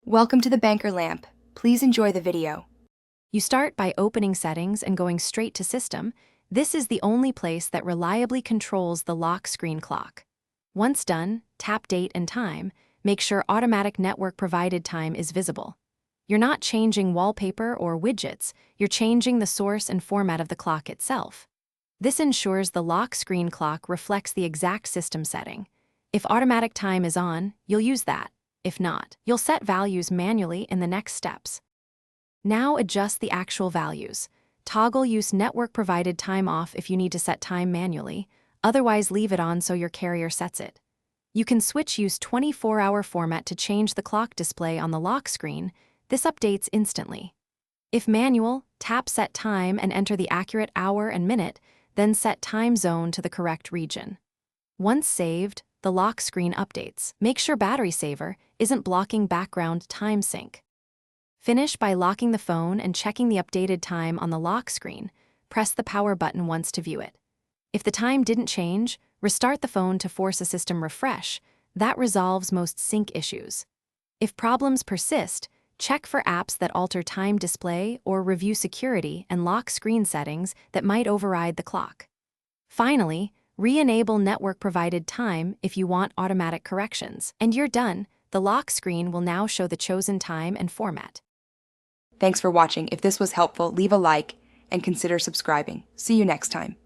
Welcome to the Banker Lamp. Please enjoy the video. You start by opening Settings and going straight to System. This is the only place that reliably controls the lock screen clock. Once done, tap Date and Time. Make sure Automatic Network Provided Time is visible. You're not changing wallpaper or widgets, you're changing the source and format of the clock itself. This ensures the lock screen clock reflects the exact system setting. If automatic time is on, you'll use that. If not, you'll set values manually in the next steps. Now adjust the actual values. Toggle Use Network Provided Time off if you need to set time manually, otherwise leave it on so your carrier sets it. You can use 24-hour format to change the clock display on the lock screen. This updates instantly. If manual, tap Set Time and enter the accurate hour and minute, then set time zone to the correct region. Once saved, the lock screen updates. Make sure Battery Saver isn't blocking background time sync. Finish by locking the phone and checking the updated time on the lock screen. Press the power button once to view it. If the time didn't change, restart the phone to force a system refresh. That resolves most sync issues. If problems persist, check for apps that alter time display or review security and lock screen settings that might override the clock. Finally, re-enable network provided time if you want automatic corrections. And you're done. The lock screen will now show the chosen time and format. Thanks for watching. If this was helpful, leave a like and consider subscribing. See you next time.